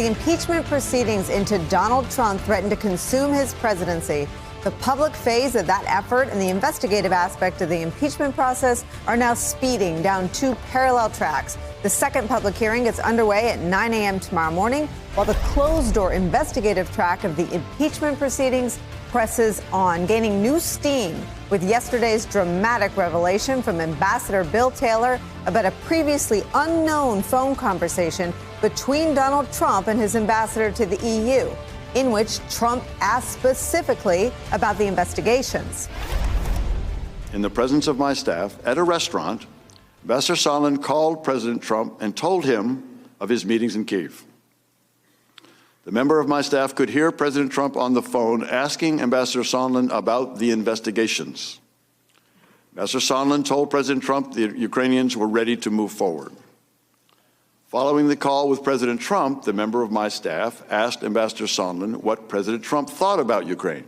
the impeachment proceedings into Donald Trump threaten to consume his presidency, the public phase of that effort and the investigative aspect of the impeachment process are now speeding down two parallel tracks. The second public hearing gets underway at 9 a.m. tomorrow morning, while the closed-door investigative track of the impeachment proceedings presses on, gaining new steam with yesterday's dramatic revelation from Ambassador Bill Taylor about a previously unknown phone conversation between Donald Trump and his ambassador to the EU, in which Trump asked specifically about the investigations. In the presence of my staff at a restaurant, Ambassador Sondland called President Trump and told him of his meetings in Kyiv. The member of my staff could hear President Trump on the phone asking Ambassador Sondland about the investigations. Ambassador Sondland told President Trump the Ukrainians were ready to move forward. Following the call with President Trump, the member of my staff asked Ambassador Sondland what President Trump thought about Ukraine.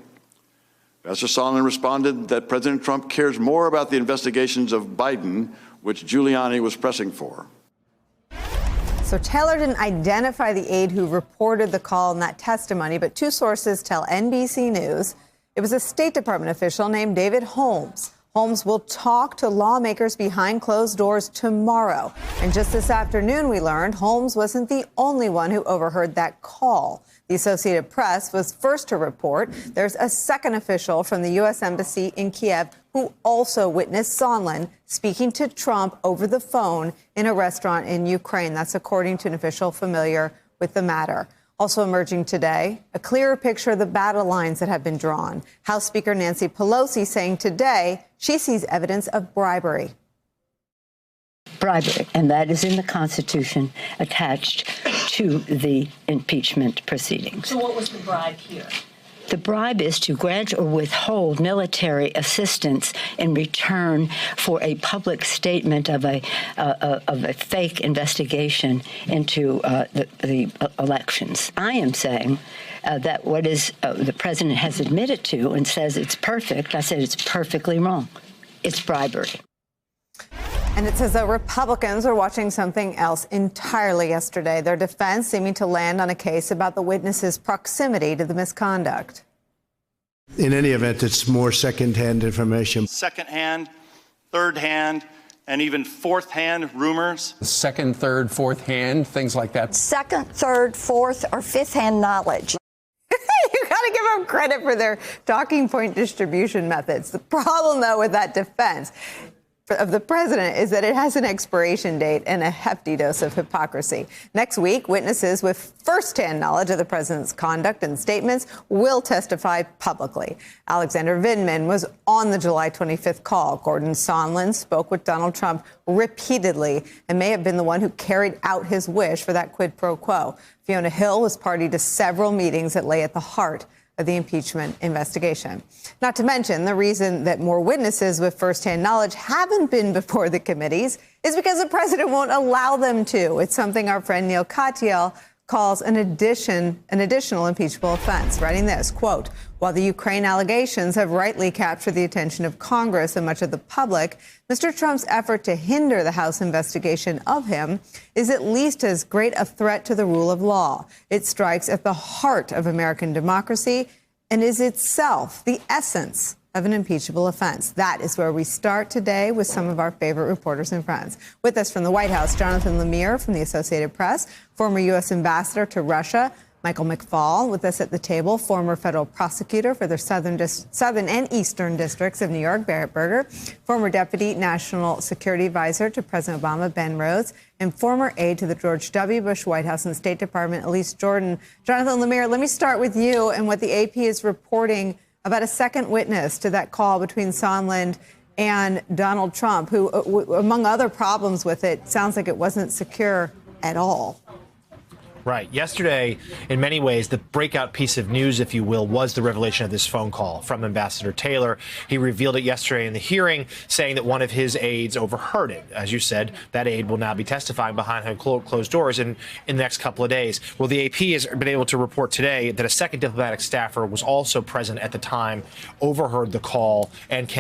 Ambassador Sondland responded that President Trump cares more about the investigations of Biden, which Giuliani was pressing for. So Taylor didn't identify the aide who reported the call in that testimony, but two sources tell NBC News it was a State Department official named David Holmes. Holmes will talk to lawmakers behind closed doors tomorrow. And just this afternoon, we learned Holmes wasn't the only one who overheard that call. The Associated Press was first to report there's a second official from the U.S. Embassy in Kiev who also witnessed Sondland speaking to Trump over the phone in a restaurant in Ukraine. That's according to an official familiar with the matter. Also emerging today, a clearer picture of the battle lines that have been drawn. House Speaker Nancy Pelosi saying today she sees evidence of bribery. Bribery, and that is in the Constitution attached to the impeachment proceedings. So what was the bribe here? The bribe is to grant or withhold military assistance in return for a public statement of a fake investigation into the elections. I am saying that what is the president has admitted to and says it's perfect. I said it's perfectly wrong. It's bribery. And it says that Republicans are watching something else entirely yesterday. Their defense seeming to land on a case about the witnesses' proximity to the misconduct. In any event, it's more second-hand information. Second-hand, third-hand, and even fourth-hand rumors. Second, third, fourth hand, things like that. Second, third, fourth, or fifth-hand knowledge. You got to give them credit for their talking point distribution methods. The problem, though, with that defense of the president is that it has an expiration date and a hefty dose of hypocrisy. Next week, witnesses with firsthand knowledge of the president's conduct and statements will testify publicly. Alexander Vindman was on the July 25th call. Gordon Sondland spoke with Donald Trump repeatedly and may have been the one who carried out his wish for that quid pro quo. Fiona Hill was party to several meetings that lay at the heart of the impeachment investigation. Not to mention the reason that more witnesses with firsthand knowledge haven't been before the committees is because the president won't allow them to. It's something our friend Neil Katyal calls an additional impeachable offense, writing this, quote, while the Ukraine allegations have rightly captured the attention of Congress and much of the public, Mr. Trump's effort to hinder the House investigation of him is at least as great a threat to the rule of law. It strikes at the heart of American democracy and is itself the essence of an impeachable offense. That is where we start today with some of our favorite reporters and friends. With us from the White House, Jonathan Lemire from the Associated Press, former U.S. ambassador to Russia, Michael McFaul. With us at the table, former federal prosecutor for the southern and eastern districts of New York, Barrett Berger, former deputy national security advisor to President Obama, Ben Rhodes, and former aide to the George W. Bush White House and State Department, Elise Jordan. Jonathan Lemire, let me start with you and what the AP is reporting about a second witness to that call between Sondland and Donald Trump, who, among other problems with it, sounds like it wasn't secure at all. Right. Yesterday, in many ways, the breakout piece of news, if you will, was the revelation of this phone call from Ambassador Taylor. He revealed it yesterday in the hearing, saying that one of his aides overheard it. As you said, that aide will now be testifying behind closed doors in the next couple of days. Well, the AP has been able to report today that a second diplomatic staffer was also present at the time, overheard the call, and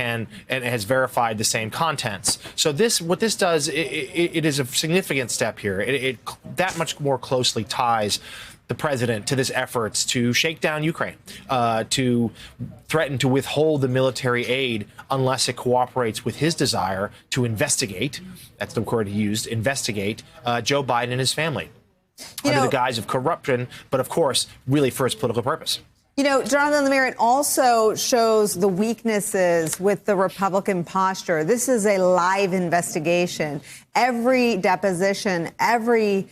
has verified the same contents. So what this does, it is a significant step here. It that much more closely ties the president to this efforts to shake down Ukraine, to threaten to withhold the military aid unless it cooperates with his desire to investigate, that's the word he used, investigate Joe Biden and his family under the guise of corruption, but of course, really for its political purpose. You know, Jonathan Lemire, it also shows the weaknesses with the Republican posture. This is a live investigation. Every deposition, every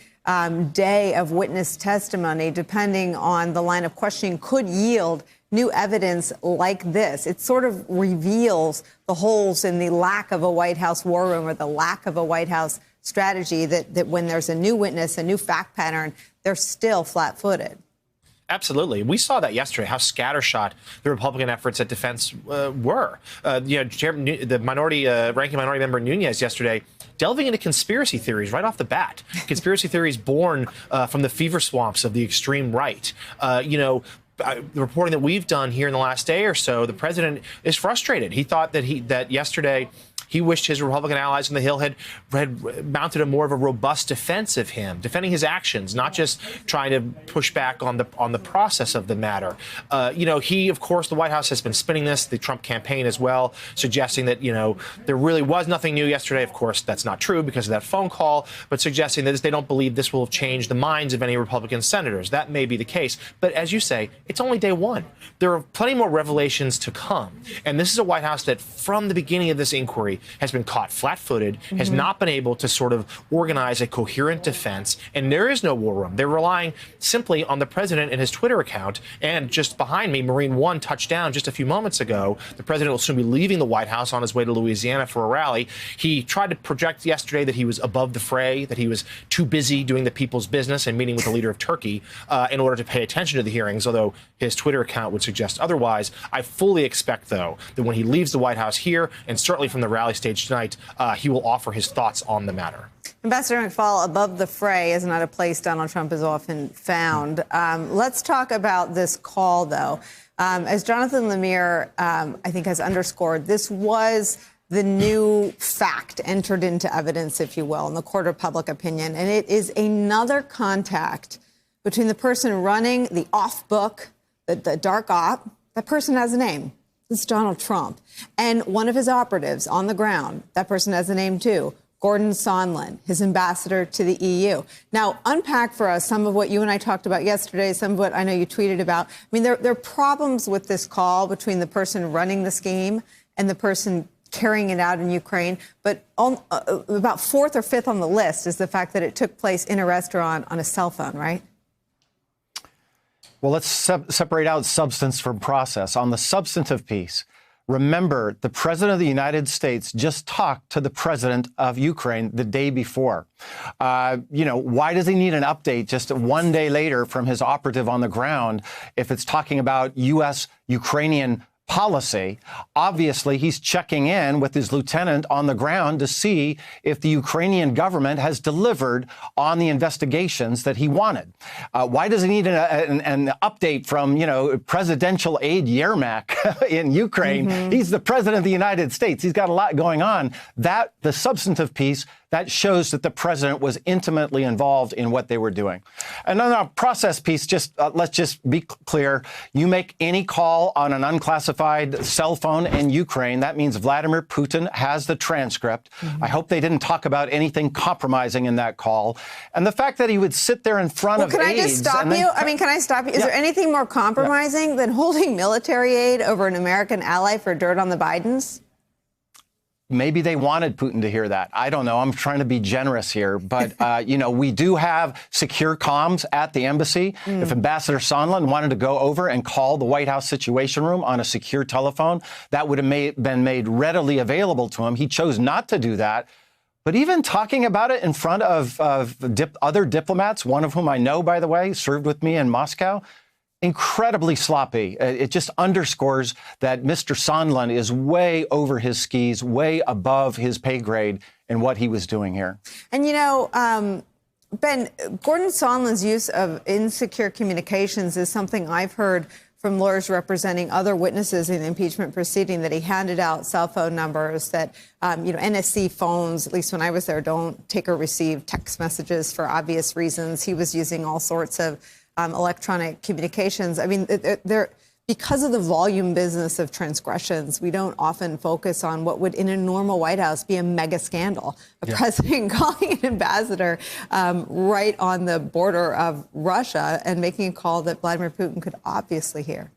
day of witness testimony, depending on the line of questioning, could yield new evidence like this. It sort of reveals the holes in the lack of a White House war room or the lack of a White House strategy that when there's a new witness, a new fact pattern, they're still flat-footed. Absolutely. We saw that yesterday, how scattershot the Republican efforts at defense were. The ranking minority member Nunes yesterday delving into conspiracy theories right off the bat. Conspiracy theories born from the fever swamps of the extreme right. The reporting that we've done here in the last day or so, the president is frustrated. He thought that yesterday he wished his Republican allies on the Hill had mounted a more of a robust defense of him, defending his actions, not just trying to push back on the process of the matter. He, of course, the White House has been spinning this, the Trump campaign as well, suggesting that, there really was nothing new yesterday. Of course, that's not true because of that phone call, but suggesting that they don't believe this will have changed the minds of any Republican senators. That may be the case. But as you say, it's only day one. There are plenty more revelations to come. And this is a White House that from the beginning of this inquiry has been caught flat-footed, has not been able to sort of organize a coherent defense, and there is no war room. They're relying simply on the president and his Twitter account, and just behind me, Marine One touched down just a few moments ago. The president will soon be leaving the White House on his way to Louisiana for a rally. He tried to project yesterday that he was above the fray, that he was too busy doing the people's business and meeting with the leader of Turkey in order to pay attention to the hearings, although his Twitter account would suggest otherwise. I fully expect, though, that when he leaves the White House here, and certainly from the rally stage tonight, he will offer his thoughts on the matter. Ambassador McFaul, above the fray is not a place Donald Trump is often found. Let's talk about this call, though. As Jonathan Lemire, I think, has underscored, this was the new fact entered into evidence, if you will, in the court of public opinion. And it is another contact between the person running the off book, the dark op. That person has a name. It's Donald Trump. And one of his operatives on the ground, that person has a name too, Gordon Sondland, his ambassador to the EU. Now, unpack for us some of what you and I talked about yesterday, some of what I know you tweeted about. I mean, there are problems with this call between the person running the scheme and the person carrying it out in Ukraine. But about fourth or fifth on the list is the fact that it took place in a restaurant on a cell phone, right? Well, let's separate out substance from process. On the substantive piece, remember, the president of the United States just talked to the president of Ukraine the day before. Why does he need an update just one day later from his operative on the ground if it's talking about U.S.-Ukrainian policy? Obviously, he's checking in with his lieutenant on the ground to see if the Ukrainian government has delivered on the investigations that he wanted. Why does he need an update from, presidential aide Yermak in Ukraine? He's the president of the United States. He's got a lot going on. The substantive piece, that shows that the president was intimately involved in what they were doing. And on the process piece, let's just be clear. You make any call on an unclassified cell phone in Ukraine, that means Vladimir Putin has the transcript. I hope they didn't talk about anything compromising in that call. And the fact that he would sit there in front of aides... Can I just stop you? Can I stop you? Is there anything more compromising than holding military aid over an American ally for dirt on the Bidens? Maybe they wanted Putin to hear that. I don't know. I'm trying to be generous here. But, we do have secure comms at the embassy. If Ambassador Sondland wanted to go over and call the White House Situation Room on a secure telephone, that would have been made readily available to him. He chose not to do that. But even talking about it in front of other diplomats, one of whom I know, by the way, served with me in Moscow, incredibly sloppy. It just underscores that Mr. Sondland is way over his skis, way above his pay grade in what he was doing here. And, Ben, Gordon Sondland's use of insecure communications is something I've heard from lawyers representing other witnesses in the impeachment proceeding, that he handed out cell phone numbers, that, NSC phones, at least when I was there, don't take or receive text messages for obvious reasons. He was using all sorts of electronic communications. I mean, they're because of the volume business of transgressions, we don't often focus on what would, in a normal White House, be a mega scandal. A president calling an ambassador right on the border of Russia and making a call that Vladimir Putin could obviously hear.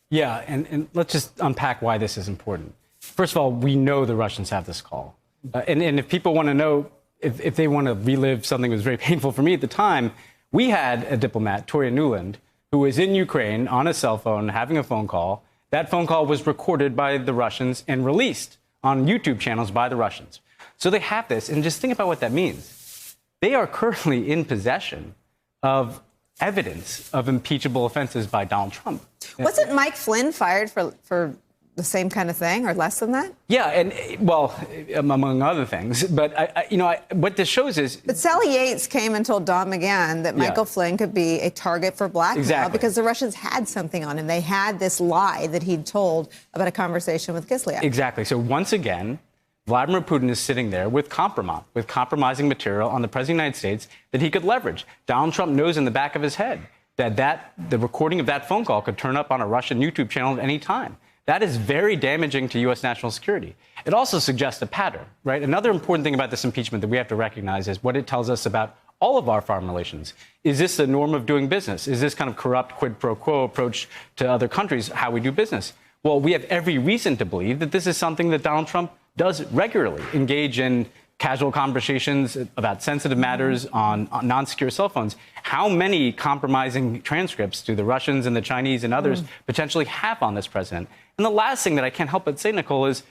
Yeah, and let's just unpack why this is important. First of all, we know the Russians have this call. And if people want to know, if they want to relive something that was very painful for me at the time, we had a diplomat, Toria Nuland, who was in Ukraine on a cell phone having a phone call. That phone call was recorded by the Russians and released on YouTube channels by the Russians. So they have this, and just think about what that means. They are currently in possession of evidence of impeachable offenses by Donald Trump. Wasn't Mike Flynn fired for the same kind of thing, or less than that? Yeah, and well, among other things. But what this shows is. But Sally Yates came and told Don McGahn that Michael Flynn could be a target for blackmail because the Russians had something on him. They had this lie that he'd told about a conversation with Kislyak. Exactly. So once again, Vladimir Putin is sitting there with compromising material on the President of the United States that he could leverage. Donald Trump knows in the back of his head that the recording of that phone call could turn up on a Russian YouTube channel at any time. That is very damaging to U.S. national security. It also suggests a pattern, right? Another important thing about this impeachment that we have to recognize is what it tells us about all of our foreign relations. Is this the norm of doing business? Is this kind of corrupt quid pro quo approach to other countries, how we do business? Well, we have every reason to believe that this is something that Donald Trump does regularly, engage in casual conversations about sensitive matters on non-secure cell phones. How many compromising transcripts do the Russians and the Chinese and others potentially have on this president? And the last thing that I can't help but say, Nicole, is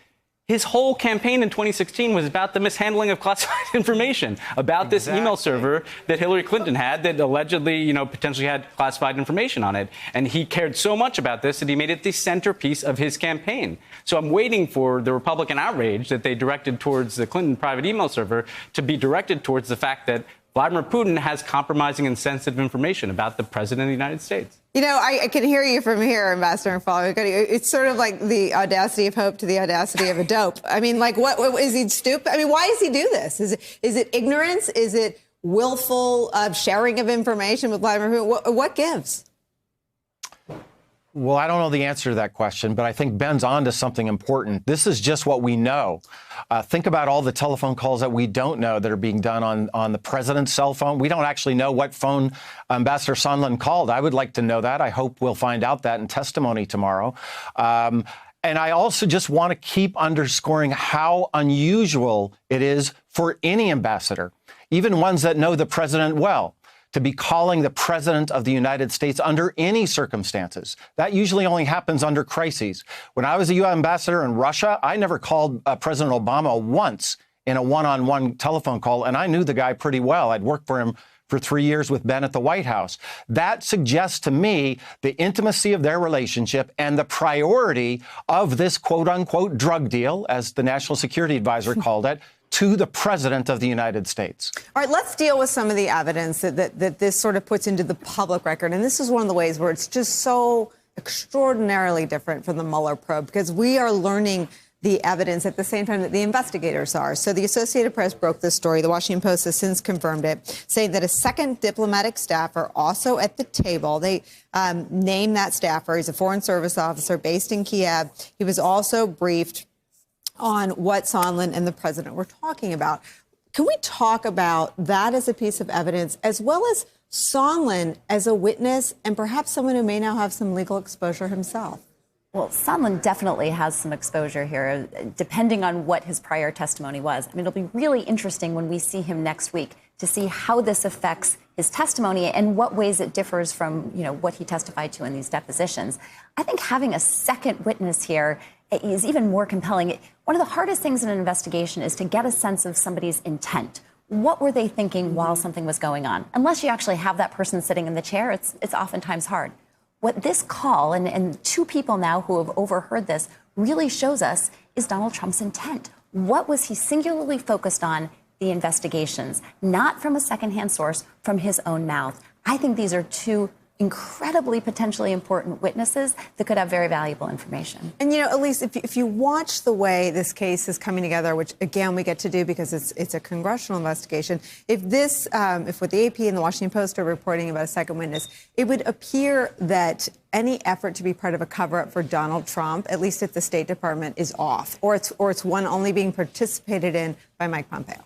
his whole campaign in 2016 was about the mishandling of classified information, about this email server that Hillary Clinton had that allegedly, potentially had classified information on it. And he cared so much about this that he made it the centerpiece of his campaign. So I'm waiting for the Republican outrage that they directed towards the Clinton private email server to be directed towards the fact that Vladimir Putin has compromising and sensitive information about the president of the United States. I can hear you from here, Ambassador McFaul. It's sort of like the audacity of hope to the audacity of a dope. I mean, what is he stupid? I mean, why does he do this? Is it ignorance? Is it willful sharing of information with Vladimir Putin? What gives? Well, I don't know the answer to that question, but I think Ben's on to something important. This is just what we know. Think about all the telephone calls that we don't know that are being done on the president's cell phone. We don't actually know what phone Ambassador Sondland called. I would like to know that. I hope we'll find out that in testimony tomorrow. And I also just want to keep underscoring how unusual it is for any ambassador, even ones that know the president well, to be calling the president of the United States under any circumstances. That usually only happens under crises. When I was a U.S. ambassador in Russia, I never called President Obama once in a one-on-one telephone call, and I knew the guy pretty well. I'd worked for him for 3 years with Ben at the White House. That suggests to me the intimacy of their relationship and the priority of this quote-unquote drug deal, as the National Security Advisor called it, to the president of the United States. All right, let's deal with some of the evidence that this sort of puts into the public record. And this is one of the ways where it's just so extraordinarily different from the Mueller probe, because we are learning the evidence at the same time that the investigators are. So the Associated Press broke this story. The Washington Post has since confirmed it, saying that a second diplomatic staffer also at the table. They named that staffer. He's a Foreign Service officer based in Kiev. He was also briefed on what Sondland and the president were talking about. Can we talk about that as a piece of evidence, as well as Sondland as a witness and perhaps someone who may now have some legal exposure himself? Well, Sondland definitely has some exposure here, depending on what his prior testimony was. I mean, it'll be really interesting when we see him next week to see how this affects his testimony and what ways it differs from, what he testified to in these depositions. I think having a second witness here is even more compelling. One of the hardest things in an investigation is to get a sense of somebody's intent. What were they thinking while something was going on? Unless you actually have that person sitting in the chair, it's oftentimes hard. What this call and two people now who have overheard this really shows us is Donald Trump's intent. What was he singularly focused on? The investigations, not from a secondhand source, from his own mouth. I think these are two incredibly potentially important witnesses that could have very valuable information. And, you know, Elise, if you watch the way this case is coming together, which, again, we get to do because it's a congressional investigation, if what the AP and the Washington Post are reporting about a second witness, it would appear that any effort to be part of a cover-up for Donald Trump, at least at the State Department, is off, or it's one only being participated in by Mike Pompeo.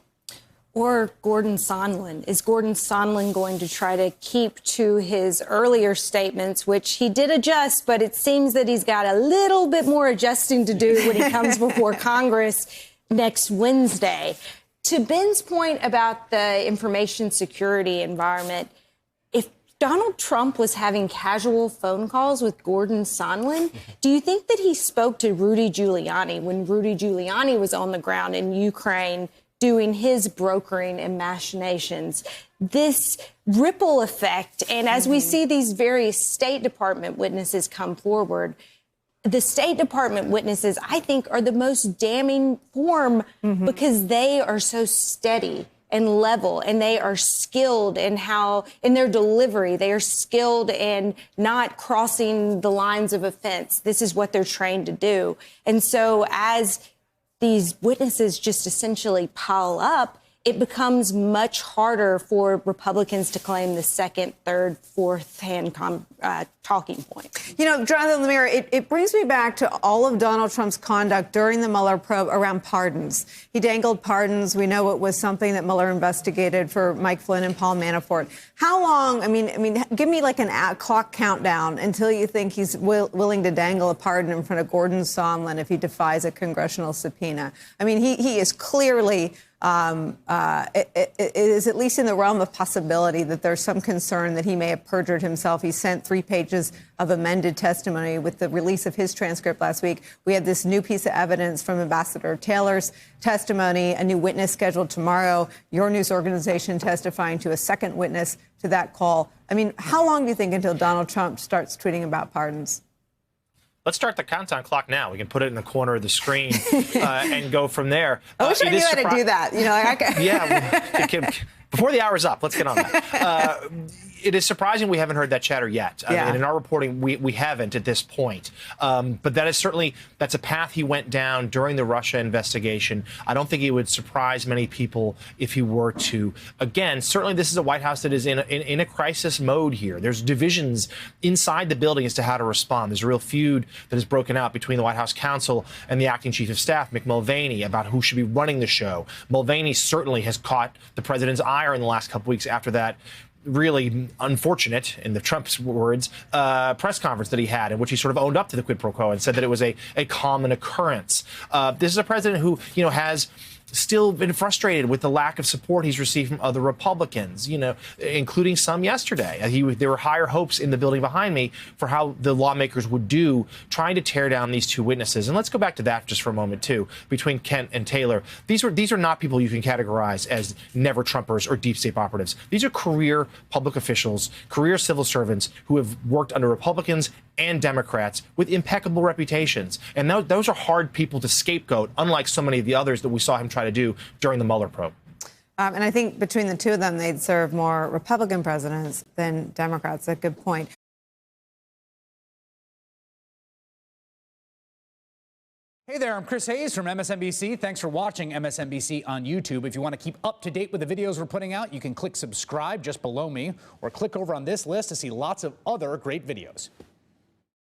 Or Gordon Sondland. Is Gordon Sondland going to try to keep to his earlier statements, which he did adjust, but it seems that he's got a little bit more adjusting to do when he comes before Congress next Wednesday? To Ben's point about the information security environment, if Donald Trump was having casual phone calls with Gordon Sondland, do you think that he spoke to Rudy Giuliani when Rudy Giuliani was on the ground in Ukraine doing his brokering and machinations? This ripple effect, and as we see these various State Department witnesses come forward, the State Department witnesses, I think, are the most damning form because they are so steady and level, and they are skilled in their delivery. They are skilled in not crossing the lines of offense. This is what they're trained to do. And so as these witnesses just essentially pile up, it becomes much harder for Republicans to claim the second, third, fourth-hand talking point. You know, Jonathan Lemire, it brings me back to all of Donald Trump's conduct during the Mueller probe around pardons. He dangled pardons. We know it was something that Mueller investigated for Mike Flynn and Paul Manafort. How long, I mean, give me like an clock countdown until you think he's willing to dangle a pardon in front of Gordon Sondland if he defies a congressional subpoena. I mean, he is clearly... it is at least in the realm of possibility that there's some concern that he may have perjured himself. He sent 3 pages of amended testimony with the release of his transcript last week. We had this new piece of evidence from Ambassador Taylor's testimony, a new witness scheduled tomorrow, your news organization testifying to a second witness to that call. I mean, how long do you think until Donald Trump starts tweeting about pardons? Let's start the countdown clock now. We can put it in the corner of the screen and go from there. I wish I knew how to do that. You know, yeah. Before the hour's up, let's get on that. It is surprising we haven't heard that chatter yet. And in our reporting, we haven't at this point. But that is certainly, that's a path he went down during the Russia investigation. I don't think it would surprise many people if he were to. Again, certainly this is a White House that is in a crisis mode here. There's divisions inside the building as to how to respond. There's a real feud that has broken out between the White House counsel and the acting chief of staff, Mick Mulvaney, about who should be running the show. Mulvaney certainly has caught the president's ire in the last couple weeks after that really unfortunate, in the Trump's words, press conference that he had in which he sort of owned up to the quid pro quo and said that it was a common occurrence. This is a president who, you know, has still been frustrated with the lack of support he's received from other Republicans, you know, including some yesterday. There were higher hopes in the building behind me for how the lawmakers would do trying to tear down these 2 witnesses. And let's go back to that just for a moment, too, between Kent and Taylor. These are not people you can categorize as never Trumpers or deep state operatives. These are career public officials, career civil servants who have worked under Republicans and Democrats with impeccable reputations. And those are hard people to scapegoat, unlike so many of the others that we saw him try to do during the Mueller probe. And I think between the 2 of them, they'd serve more Republican presidents than Democrats. That's a good point. Hey there, I'm Chris Hayes from MSNBC. Thanks for watching MSNBC on YouTube. If you want to keep up to date with the videos we're putting out, you can click subscribe just below me or click over on this list to see lots of other great videos.